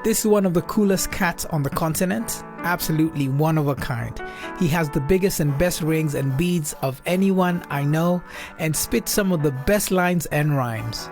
This is one of the coolest cats on the continent. Absolutely one of a kind. He has the biggest and best rings and beads of anyone I know and spits some of the best lines and rhymes.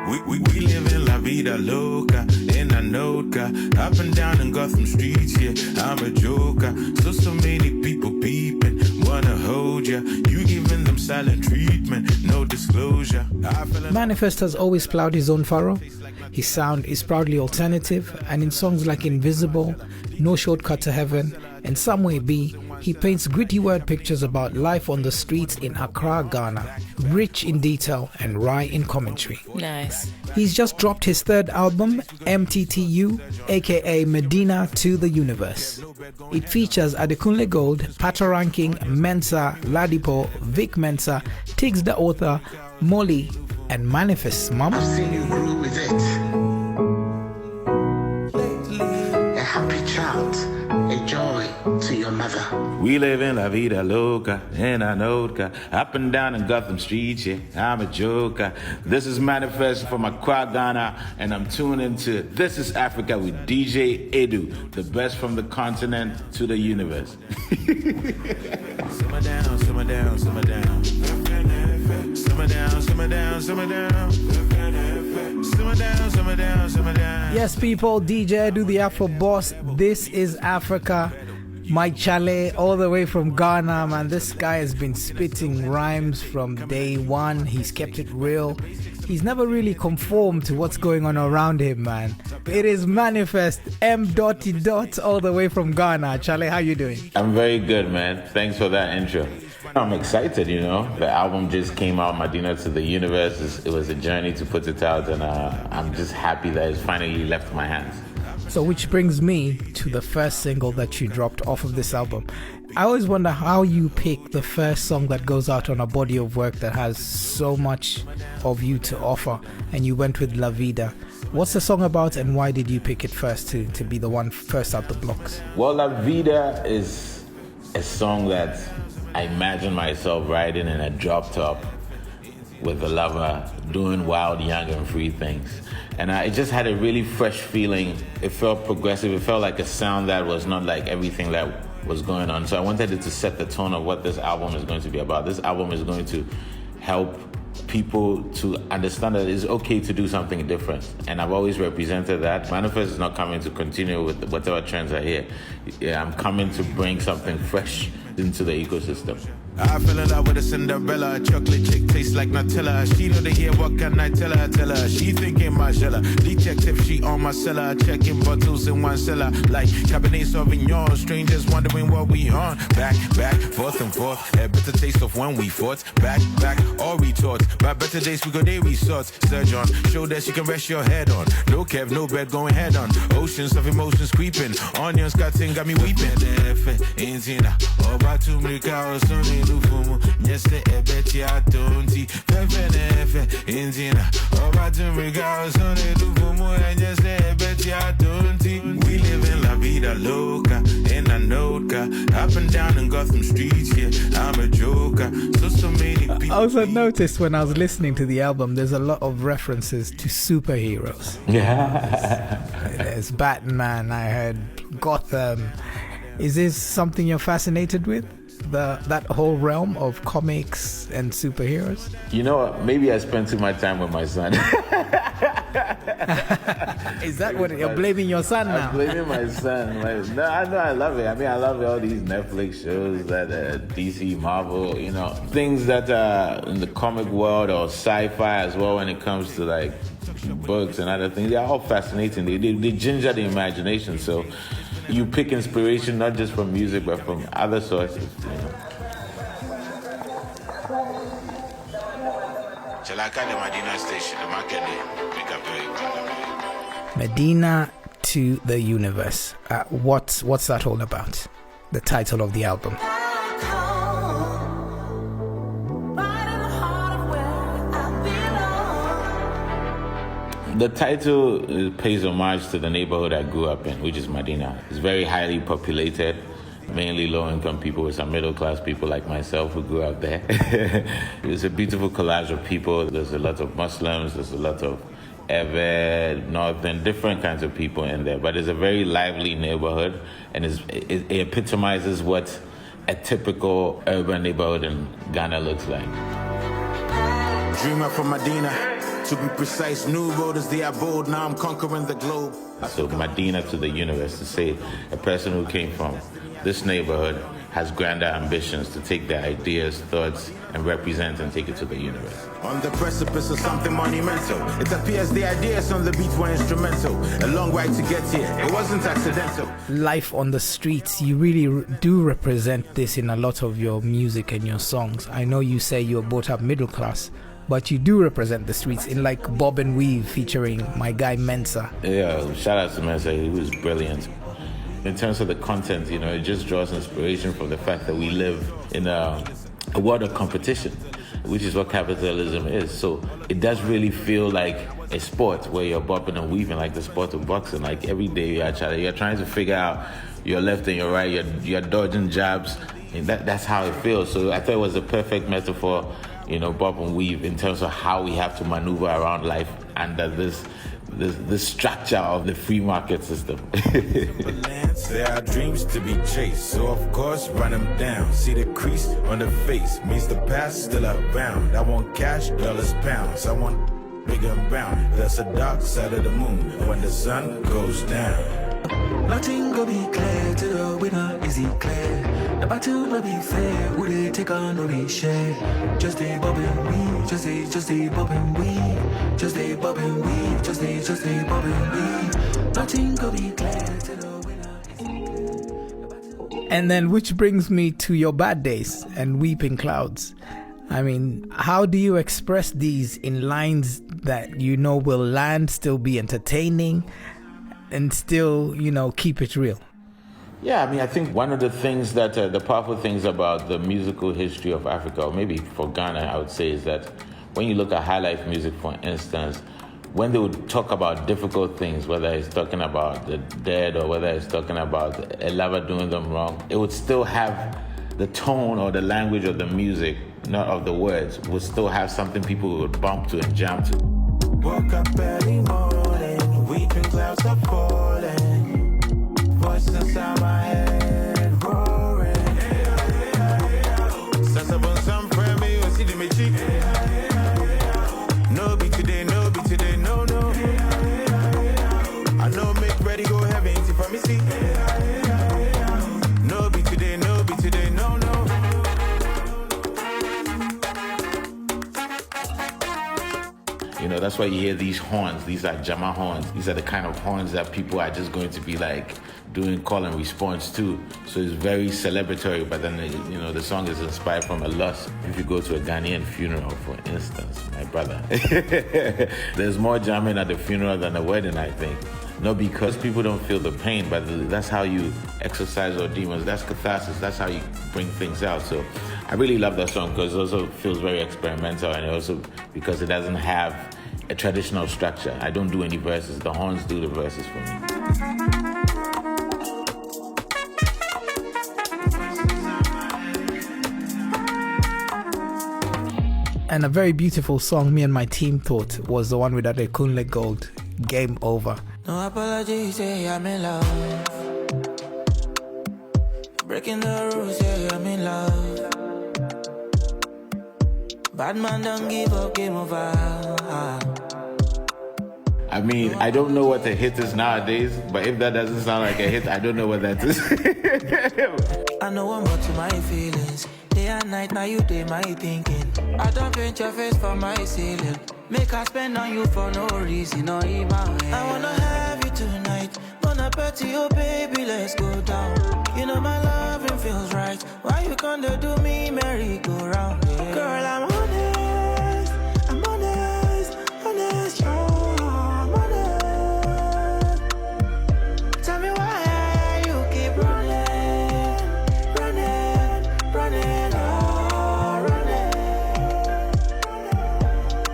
We live in La Vida Loca, in a noca, up and down in Gotham streets, yeah, I'm a joker. So many people peeping, wanna hold ya, you giving them silent treatment, no disclosure. M.anifest has always plowed his own furrow. His sound is proudly alternative, and in songs like Invisible, No Shortcut to Heaven, and Somewhere B, he paints gritty word pictures about life on the streets in Accra, Ghana, rich in detail and wry in commentary. Nice. He's just dropped his third album, MTTU, aka Medina to the Universe. It features Adekunle Gold, Patoranking, Mensa, Ladipo, Vic Mensa, Tiggs the Author, Molly, and M.anifest's mom. I've seen you grow with it. A happy child, a joy to your mother. We live in La Vida Loca, in a noca, up and down in Gotham streets, yeah, I'm a joker. This is M.anifest from Accra, Ghana, and I'm tuned into This is Africa with DJ Edu, the best from the continent to the universe. Simmer down, simmer down, simmer down. Simmer down, simmer down, simmer down. Simmer down, simmer down, simmer down. Yes, people, DJ Edu, the Afro boss. This is Africa. Mike Chalet, all the way from Ghana, man. This guy has been spitting rhymes from day one. He's kept it real. He's never really conformed to what's going on around him, man. It is M.anifest, M.dot all the way from Ghana. Chalet, how you doing? I'm very good, man. Thanks for that intro. I'm excited, you know. The album just came out, Medina to the Universe. It was a journey to put it out, and I'm just happy that it's finally left my hands. So which brings me to the first single that you dropped off of this album. I always wonder how you pick the first song that goes out on a body of work that has so much of you to offer, and you went with La Vida. What's the song about, and why did you pick it first to be the one first out the blocks? Well, La Vida is a song that I imagine myself riding in a drop top with a lover, doing wild, young, and free things. And it just had a really fresh feeling. It felt progressive. It felt like a sound that was not like everything that was going on. So I wanted it to set the tone of what this album is going to be about. This album is going to help people to understand that it's okay to do something different. And I've always represented that. M.anifest is not coming to continue with whatever trends are here. Yeah, I'm coming to bring something fresh into the ecosystem. I fell in love with a Cinderella, a chocolate chick tastes like Nutella. She know the year, what can I tell her? Tell her she thinking Margiela. Detective, she on my cellar, checking bottles in one cellar like Cabernet Sauvignon. Strangers wondering what we on. Back, forth and forth. A better taste of when we fought. Back, all retorts. By better days we go day resorts. Surge on, show that you can rest your head on. No Kev, no bed, going head on. Oceans of emotions creeping. Onions cutting, got me weeping. Yes, we live in La Vida Loca, in a noca, up and down in Gotham streets, yeah, I'm a joker. So many people. I also noticed when I was listening to the album, there's a lot of references to superheroes. Yeah. There's Batman, I heard Gotham. Is this something you're fascinated with? That whole realm of comics and superheroes? You know what? Maybe I spend too much time with my son. Is that what you're blaming your son now? I'm blaming my son. No, I love it. I mean, I love all these Netflix shows that DC, Marvel, you know, things that are in the comic world or sci-fi as well when it comes to like books and other things. They're all fascinating. They ginger the imagination. So you pick inspiration not just from music but from other sources. You know. Medina to the Universe. What's that all about? The title of the album. The title pays homage to the neighborhood I grew up in, which is Medina. It's very highly populated, mainly low-income people with some middle-class people like myself who grew up there. It's a beautiful collage of people. There's a lot of Muslims, there's a lot of Everett, Northern, different kinds of people in there. But it's a very lively neighborhood, and it epitomizes what a typical urban neighborhood in Ghana looks like. Dreamer from Medina, to be precise, new road is the abode, now I'm conquering the globe. So Medina to the universe, to say a person who came from this neighborhood has grander ambitions to take their ideas, thoughts, and represent and take it to the universe. On the precipice of something monumental, it appears the ideas on the beat were instrumental. A long ride to get here, it wasn't accidental. Life on the streets, you really do represent this in a lot of your music and your songs. I know you say you're brought up middle class, but you do represent the streets in like Bob and Weave featuring my guy Mensa. Yeah, shout out to Mensa, he was brilliant. In terms of the content, you know, it just draws inspiration from the fact that we live in a world of competition, which is what capitalism is. So it does really feel like a sport where you're bopping and weaving, like the sport of boxing. Like every day you're trying to figure out your left and your right, you're dodging jabs, and that's how it feels. So I thought it was a perfect metaphor, you know, bop and weave in terms of how we have to maneuver around life under this structure of the free market system. There are dreams to be chased, so of course run them down. See the crease on the face, means the past still around. I want cash, dollars, pounds. I want big and brown. That's the dark side of the moon when the sun goes down. Nothing go be clear to the winner, is it clear? The battle will be fair, would they take on or they share? Just a bob and weave, just a bob and weave, just a bob and weave, just a bob and weave. Nothing go be clear to the winner, is it clear? And then which brings me to your bad days and weeping clouds. I mean, how do you express these in lines that you know will land, still be entertaining, and still, you know, keep it real? Yeah, I mean, I think one of the things that, the powerful things about the musical history of Africa, or maybe for Ghana, I would say, is that when you look at high life music, for instance, when they would talk about difficult things, whether it's talking about the dead or whether it's talking about a lover doing them wrong, it would still have the tone or the language of the music, not of the words, would still have something people would bump to and jam to. Woke up early morning, weeping clouds are falling, voices inside my head roaring. Sasabon some friend me, you see the cheek. No be today, no. I know make ready go heaven if I me see. No be today, no. You know, that's why you hear these horns. These are Jama horns. These are the kind of horns that people are just going to be like doing call and response to. So it's very celebratory, but then, you know, the song is inspired from a loss. If you go to a Ghanaian funeral, for instance, my brother, there's more jamming at the funeral than a wedding, I think. Not because people don't feel the pain, but that's how you exercise your demons. That's catharsis. That's how you bring things out. So I really love that song because it also feels very experimental, and also because it doesn't have a traditional structure. I don't do any verses. The horns do the verses for me. And a very beautiful song me and my team thought was the one with Adekunle Gold, Game Over. No apologies, yeah, I'm in love. Breaking the rules, yeah, I'm in love. Bad man don't give up, game over. I mean, I don't know what a hit is nowadays, but if that doesn't sound like a hit, I don't know what that is. I know I'm up to my feelings. Day and night, now you day my thinking. I don't paint your face for my ceiling. Make I spend on you for no reason, or in my way. I wanna have you tonight. Wanna petty you, baby, let's go down. You know my loving feels right. Why you gonna do me merry-go-round? Yeah. Girl, I'm honest, oh, I'm honest. Tell me why you keep running, oh, running.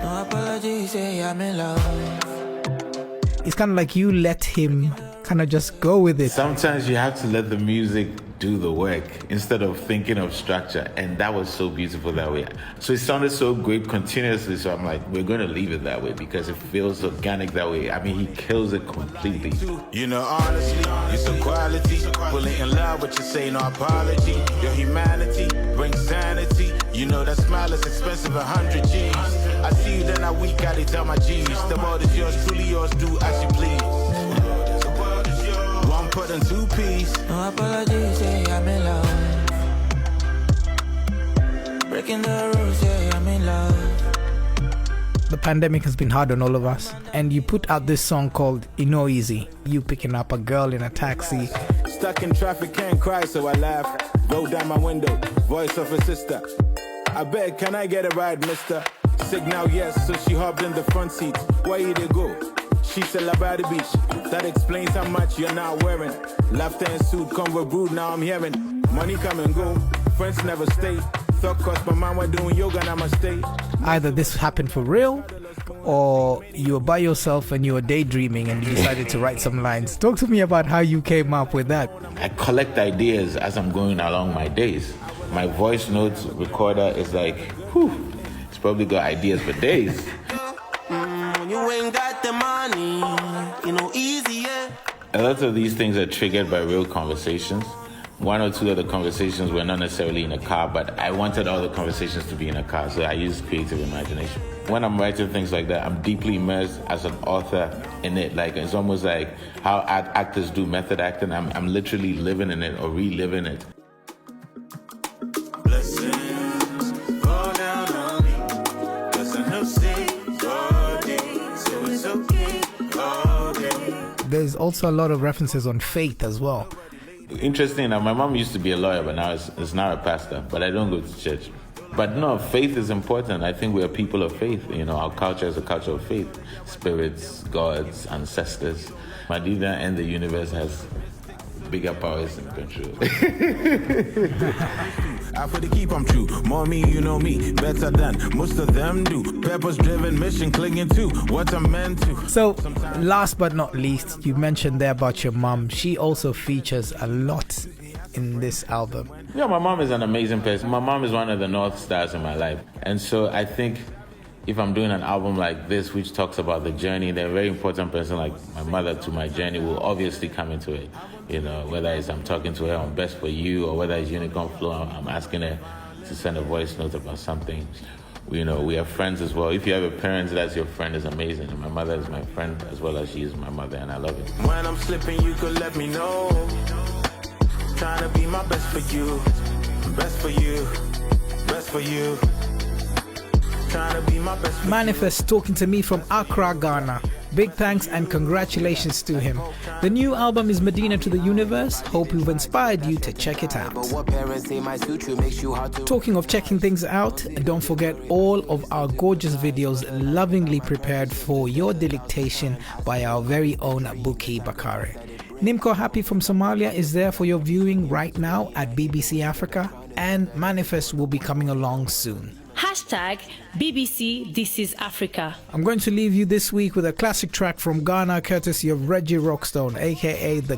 No apologies, say I'm in love. It's kind of like you let him kind of just go with it. Sometimes you have to let the music do the work instead of thinking of structure. And that was so beautiful that way. So it sounded so great continuously. So I'm like, we're going to leave it that way because it feels organic that way. I mean, he kills it completely. You know, honestly, you're so quality. Fully in love with you, say no apology. Your humanity brings sanity. You know that smile is expensive, 100 G's. I see you, then I weak, I tell my G's. The world is yours, truly yours, do as you please. One put in two piece. No apologies, yeah, I'm in love. Breaking the rules, yeah, I'm in love. The pandemic has been hard on all of us, and you put out this song called "You Know Easy." You picking up a girl in a taxi. Stuck in traffic, can't cry, so I laugh. Roll down my window, voice of a sister. I beg, can I get a ride, mister? Signal yes, so she hopped in the front seat. Where you they go? She said, La by the beach. That explains how much you're not wearing. Laughter and suit come with brood, now I'm hearing. Money come and go, friends never stay. Thought cost my mind while doing yoga, now I stay. Either this happened for real, or you were by yourself and you were daydreaming and you decided to write some lines. Talk to me about how you came up with that. I collect ideas as I'm going along my days. My voice notes recorder is like, whew, it's probably got ideas for days. You ain't got the money, you know, easy, yeah. A lot of these things are triggered by real conversations. One or two of the conversations were not necessarily in a car, but I wanted all the conversations to be in a car, so I used creative imagination. When I'm writing things like that, I'm deeply immersed as an author in it. Like, it's almost like how actors do method acting. I'm literally living in it or reliving it. Blessings fall down on me, 'cause I know say all day, so it's okay, all day. There's also a lot of references on faith as well. Interesting enough, my mom used to be a lawyer, but now is now a pastor, but I don't go to church. But no, faith is important. I think we are people of faith. You know, our culture is a culture of faith. Spirits, gods, ancestors. Madina and the universe has bigger powers in control. I for the keep I'm true. More me, you know me, better than most of them do. Purpose-driven mission clinging to what I'm meant to. So, last but not least, you mentioned there about your mom. She also features a lot in this album. Yeah, my mom is an amazing person. My mom is one of the North Stars in my life. And so I think if I'm doing an album like this, which talks about the journey, then a very important person like my mother to my journey will obviously come into it. You know, whether it's I'm talking to her on Best For You or whether it's Unicorn Flow, I'm asking her to send a voice note about something. You know, we are friends as well. If you have a parent that's your friend, is amazing. And my mother is my friend as well as she is my mother, and I love it. When I'm slipping, you could let me know. Trying to be my best for you, best for you, best for you. Trying to be my best for M.anifest talking to me from Accra, Ghana. Big thanks and congratulations to him. The new album is Medina to the Universe. Hope we've inspired you to check it out. Talking of checking things out, don't forget all of our gorgeous videos lovingly prepared for your delectation by our very own Buki Bakare. Nimko Happy from Somalia is there for your viewing right now at BBC Africa, and M.anifest will be coming along soon. Hashtag BBC This Is Africa. I'm going to leave you this week with a classic track from Ghana courtesy of Reggie Rockstone, aka the